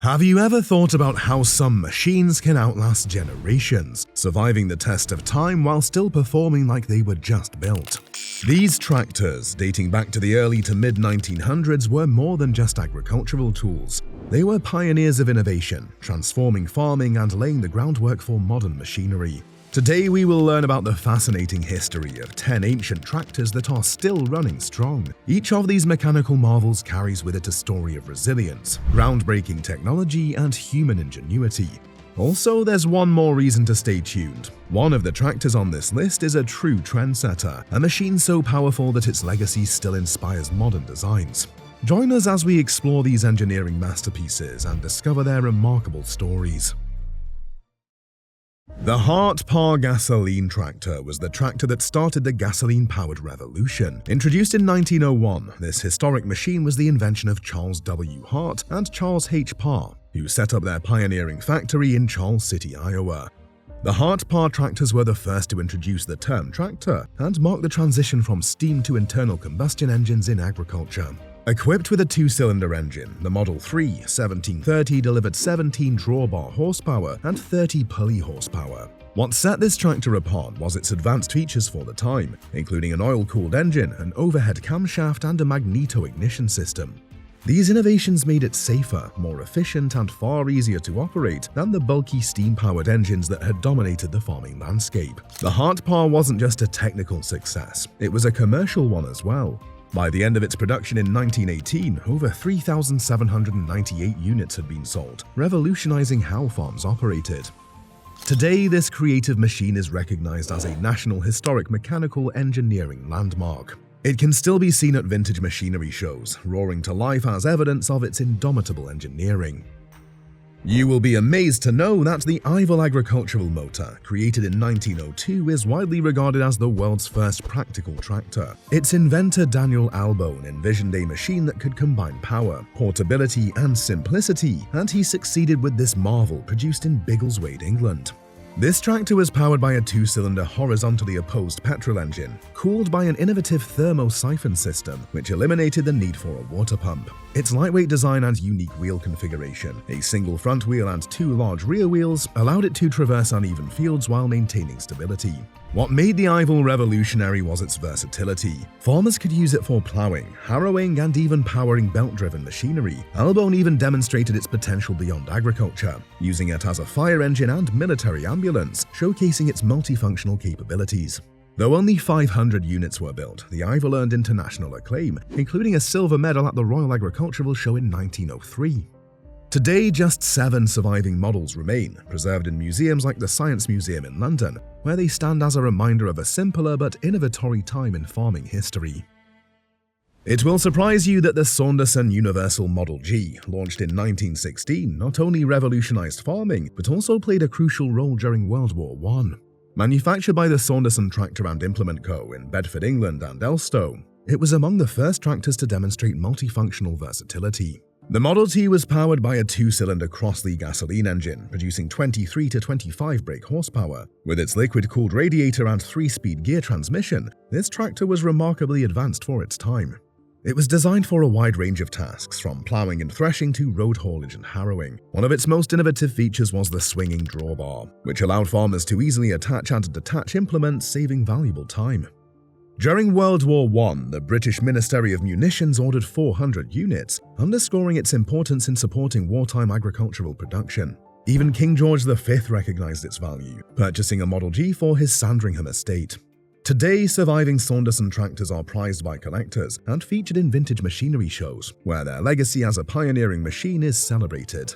Have you ever thought about how some machines can outlast generations, surviving the test of time while still performing like they were just built? These tractors, dating back to the early to mid-1900s, were more than just agricultural tools. They were pioneers of innovation, transforming farming and laying the groundwork for modern machinery. Today we will learn about the fascinating history of 10 ancient tractors that are still running strong. Each of these mechanical marvels carries with it a story of resilience, groundbreaking technology, and human ingenuity. Also, there's one more reason to stay tuned. One of the tractors on this list is a true trendsetter, a machine so powerful that its legacy still inspires modern designs. Join us as we explore these engineering masterpieces and discover their remarkable stories. The hart-paar gasoline tractor was the tractor that started the gasoline-powered revolution. Introduced in 1901, this historic machine was the invention of Charles W. Hart and Charles H. Parr, who set up their pioneering factory in Charles City, Iowa. The hart-paar tractors were the first to introduce the term tractor and mark the transition from steam to internal combustion engines in agriculture. Equipped with a two-cylinder engine, the Model 3 1730 delivered 17 drawbar horsepower and 30 pulley horsepower. What set this tractor apart was its advanced features for the time, including an oil-cooled engine, an overhead camshaft, and a magneto-ignition system. These innovations made it safer, more efficient, and far easier to operate than the bulky steam-powered engines that had dominated the farming landscape. The hart-paar wasn't just a technical success, it was a commercial one as well. By the end of its production in 1918, over 3,798 units had been sold, revolutionizing how farms operated. Today, this creative machine is recognized as a National Historic Mechanical Engineering landmark. It can still be seen at vintage machinery shows, roaring to life as evidence of its indomitable engineering. You will be amazed to know that the Ivel agricultural motor, created in 1902, is widely regarded as the world's first practical tractor. Its inventor Daniel Albone envisioned a machine that could combine power, portability, and simplicity, and he succeeded with this marvel produced in Biggleswade, England. This tractor was powered by a two-cylinder horizontally opposed petrol engine, cooled by an innovative thermo-siphon system, which eliminated the need for a water pump. Its lightweight design and unique wheel configuration, a single front wheel and two large rear wheels, allowed it to traverse uneven fields while maintaining stability. What made the Ivel revolutionary was its versatility. Farmers could use it for plowing, harrowing, and even powering belt-driven machinery. Albone even demonstrated its potential beyond agriculture, using it as a fire engine and military ambulance, showcasing its multifunctional capabilities. Though only 500 units were built, the Ivel earned international acclaim, including a silver medal at the Royal Agricultural Show in 1903. Today, just 7 surviving models remain, preserved in museums like the Science Museum in London, where they stand as a reminder of a simpler but innovatory time in farming history. It will surprise you that the Saunderson Universal Model G, launched in 1916, not only revolutionized farming, but also played a crucial role during World War I. Manufactured by the Saunderson Tractor and Implement Co. in Bedford, England and Elstow, it was among the first tractors to demonstrate multifunctional versatility. The Model T was powered by a two-cylinder Crossley gasoline engine, producing 23 to 25 brake horsepower. With its liquid-cooled radiator and 3-speed gear transmission, this tractor was remarkably advanced for its time. It was designed for a wide range of tasks, from plowing and threshing to road haulage and harrowing. One of its most innovative features was the swinging drawbar, which allowed farmers to easily attach and detach implements, saving valuable time. During World War I, the British Ministry of Munitions ordered 400 units, underscoring its importance in supporting wartime agricultural production. Even King George V recognized its value, purchasing a Model G for his Sandringham estate. Today, surviving Saunderson tractors are prized by collectors and featured in vintage machinery shows, where their legacy as a pioneering machine is celebrated.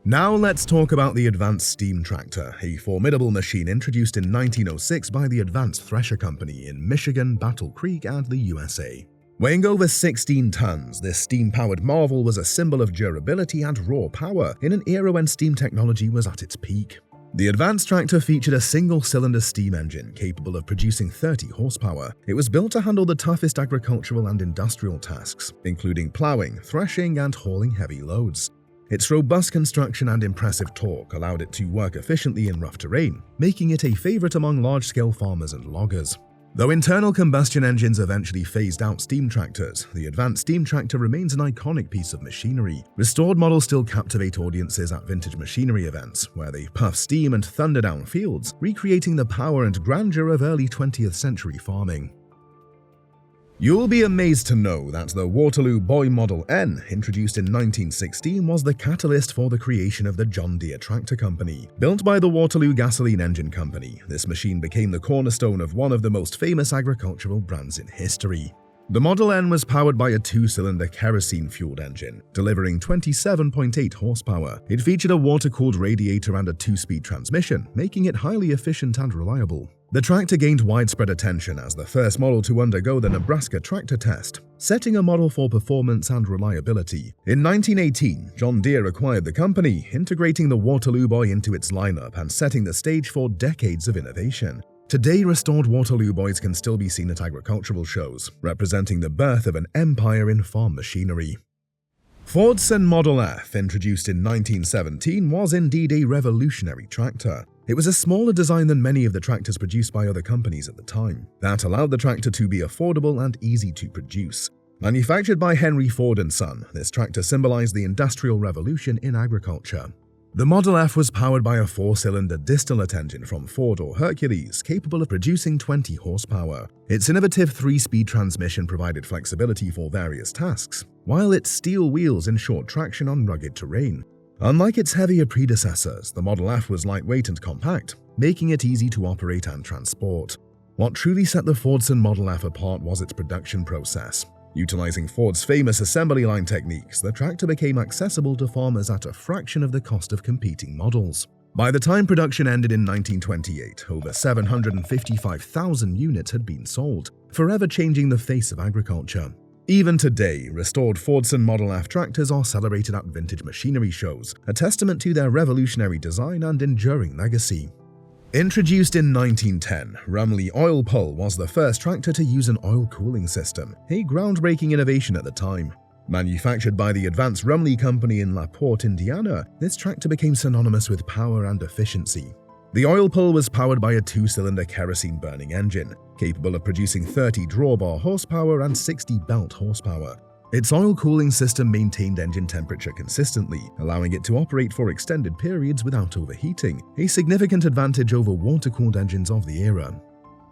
Now let's talk about the Advanced Steam Tractor, a formidable machine introduced in 1906 by the Advanced Thresher Company in Michigan, Battle Creek, and the USA. Weighing over 16 tons, this steam-powered marvel was a symbol of durability and raw power in an era when steam technology was at its peak. The Advanced Tractor featured a single-cylinder steam engine capable of producing 30 horsepower. It was built to handle the toughest agricultural and industrial tasks, including plowing, threshing, and hauling heavy loads. Its robust construction and impressive torque allowed it to work efficiently in rough terrain, making it a favorite among large-scale farmers and loggers. Though internal combustion engines eventually phased out steam tractors, the advanced steam tractor remains an iconic piece of machinery. Restored models still captivate audiences at vintage machinery events, where they puff steam and thunder down fields, recreating the power and grandeur of early 20th century farming. You'll be amazed to know that the Waterloo Boy Model N, introduced in 1916, was the catalyst for the creation of the John Deere Tractor Company. Built by the Waterloo Gasoline Engine Company, this machine became the cornerstone of one of the most famous agricultural brands in history. The Model N was powered by a two-cylinder kerosene-fueled engine, delivering 27.8 horsepower. It featured a water-cooled radiator and a two-speed transmission, making it highly efficient and reliable. The tractor gained widespread attention as the first model to undergo the Nebraska tractor test, setting a model for performance and reliability. In 1918, John Deere acquired the company, integrating the Waterloo Boy into its lineup and setting the stage for decades of innovation. Today, restored Waterloo Boys can still be seen at agricultural shows, representing the birth of an empire in farm machinery. Fordson Model F, introduced in 1917, was indeed a revolutionary tractor. It was a smaller design than many of the tractors produced by other companies at the time. That allowed the tractor to be affordable and easy to produce. Manufactured by Henry Ford & Son, this tractor symbolized the Industrial Revolution in agriculture. The Model F was powered by a four-cylinder distillate engine from Ford or Hercules, capable of producing 20 horsepower. Its innovative three-speed transmission provided flexibility for various tasks, while its steel wheels ensured traction on rugged terrain. Unlike its heavier predecessors, the Model F was lightweight and compact, making it easy to operate and transport. What truly set the Fordson Model F apart was its production process. Utilizing Ford's famous assembly line techniques, the tractor became accessible to farmers at a fraction of the cost of competing models. By the time production ended in 1928, over 755,000 units had been sold, forever changing the face of agriculture. Even today, restored Fordson Model F tractors are celebrated at vintage machinery shows, a testament to their revolutionary design and enduring legacy. Introduced in 1910, Rumley Oil Pull was the first tractor to use an oil cooling system, a groundbreaking innovation at the time. Manufactured by the Advanced Rumley Company in La Porte, Indiana, this tractor became synonymous with power and efficiency. The oil pull was powered by a two-cylinder kerosene-burning engine, capable of producing 30 drawbar horsepower and 60 belt horsepower. Its oil cooling system maintained engine temperature consistently, allowing it to operate for extended periods without overheating, a significant advantage over water-cooled engines of the era.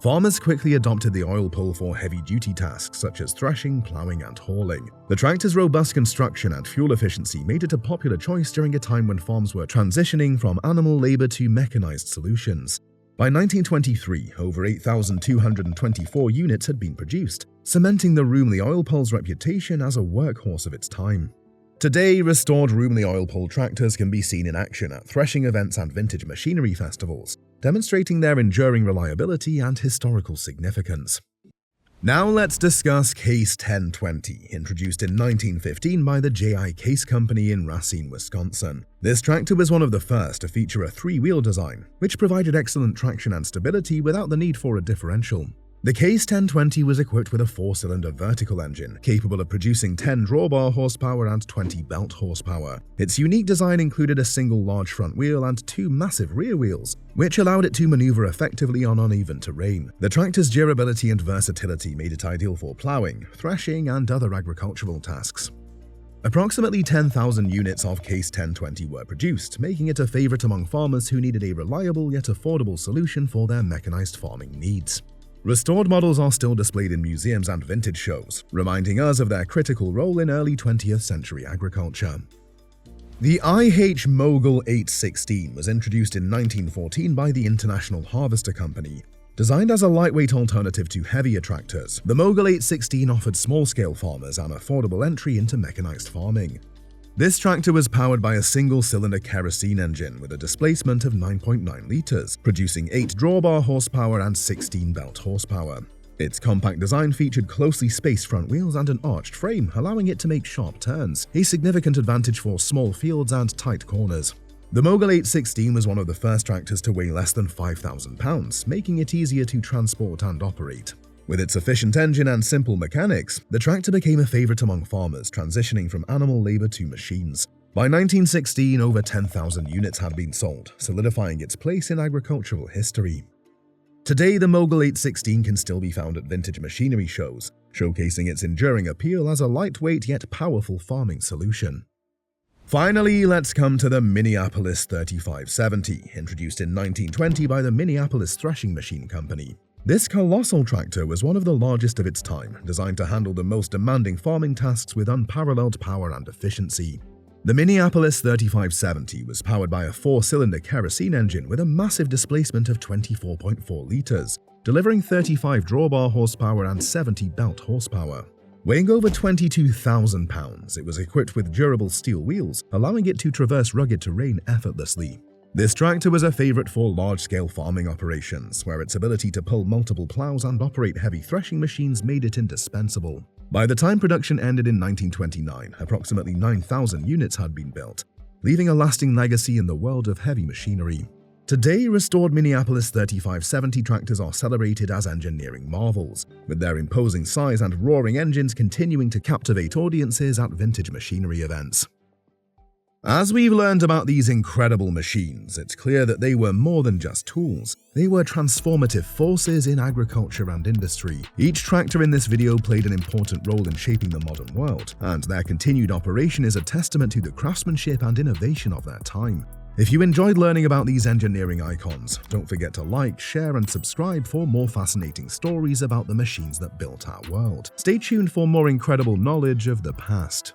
Farmers quickly adopted the oil pull for heavy-duty tasks such as threshing, plowing, and hauling. The tractor's robust construction and fuel efficiency made it a popular choice during a time when farms were transitioning from animal labor to mechanized solutions. By 1923, over 8,224 units had been produced, cementing the Rumley Oil Pull's reputation as a workhorse of its time. Today, restored Rumley Oil Pull tractors can be seen in action at threshing events and vintage machinery festivals, demonstrating their enduring reliability and historical significance. Now let's discuss Case 1020, introduced in 1915 by the J.I. Case Company in Racine, Wisconsin. This tractor was one of the first to feature a three-wheel design, which provided excellent traction and stability without the need for a differential. The Case 1020 was equipped with a four-cylinder vertical engine, capable of producing 10 drawbar horsepower and 20 belt horsepower. Its unique design included a single large front wheel and two massive rear wheels, which allowed it to maneuver effectively on uneven terrain. The tractor's durability and versatility made it ideal for plowing, threshing, and other agricultural tasks. Approximately 10,000 units of Case 1020 were produced, making it a favorite among farmers who needed a reliable yet affordable solution for their mechanized farming needs. Restored models are still displayed in museums and vintage shows, reminding us of their critical role in early 20th century agriculture. The IH Mogul 816 was introduced in 1914 by the International Harvester Company. Designed as a lightweight alternative to heavier tractors, the Mogul 816 offered small-scale farmers an affordable entry into mechanized farming. This tractor was powered by a single-cylinder kerosene engine with a displacement of 9.9 liters, producing 8 drawbar horsepower and 16 belt horsepower. Its compact design featured closely spaced front wheels and an arched frame, allowing it to make sharp turns, a significant advantage for small fields and tight corners. The Mogul 816 was one of the first tractors to weigh less than 5,000 pounds, making it easier to transport and operate. With its efficient engine and simple mechanics, the tractor became a favorite among farmers transitioning from animal labor to machines. By 1916, over 10,000 units had been sold, solidifying its place in agricultural history. Today, the Mogul 816 can still be found at vintage machinery shows, showcasing its enduring appeal as a lightweight yet powerful farming solution. Finally, let's come to the Minneapolis 3570, introduced in 1920 by the Minneapolis Threshing Machine Company. This colossal tractor was one of the largest of its time, designed to handle the most demanding farming tasks with unparalleled power and efficiency. The Minneapolis 3570 was powered by a 4-cylinder kerosene engine with a massive displacement of 24.4 liters, delivering 35 drawbar horsepower and 70 belt horsepower. Weighing over 22,000 pounds, it was equipped with durable steel wheels, allowing it to traverse rugged terrain effortlessly. This tractor was a favorite for large-scale farming operations, where its ability to pull multiple plows and operate heavy threshing machines made it indispensable. By the time production ended in 1929, approximately 9,000 units had been built, leaving a lasting legacy in the world of heavy machinery. Today, restored Minneapolis 3570 tractors are celebrated as engineering marvels, with their imposing size and roaring engines continuing to captivate audiences at vintage machinery events. As we've learned about these incredible machines, it's clear that they were more than just tools. They were transformative forces in agriculture and industry. Each tractor in this video played an important role in shaping the modern world, and their continued operation is a testament to the craftsmanship and innovation of their time. If you enjoyed learning about these engineering icons, don't forget to like, share, and subscribe for more fascinating stories about the machines that built our world. Stay tuned for more incredible knowledge of the past.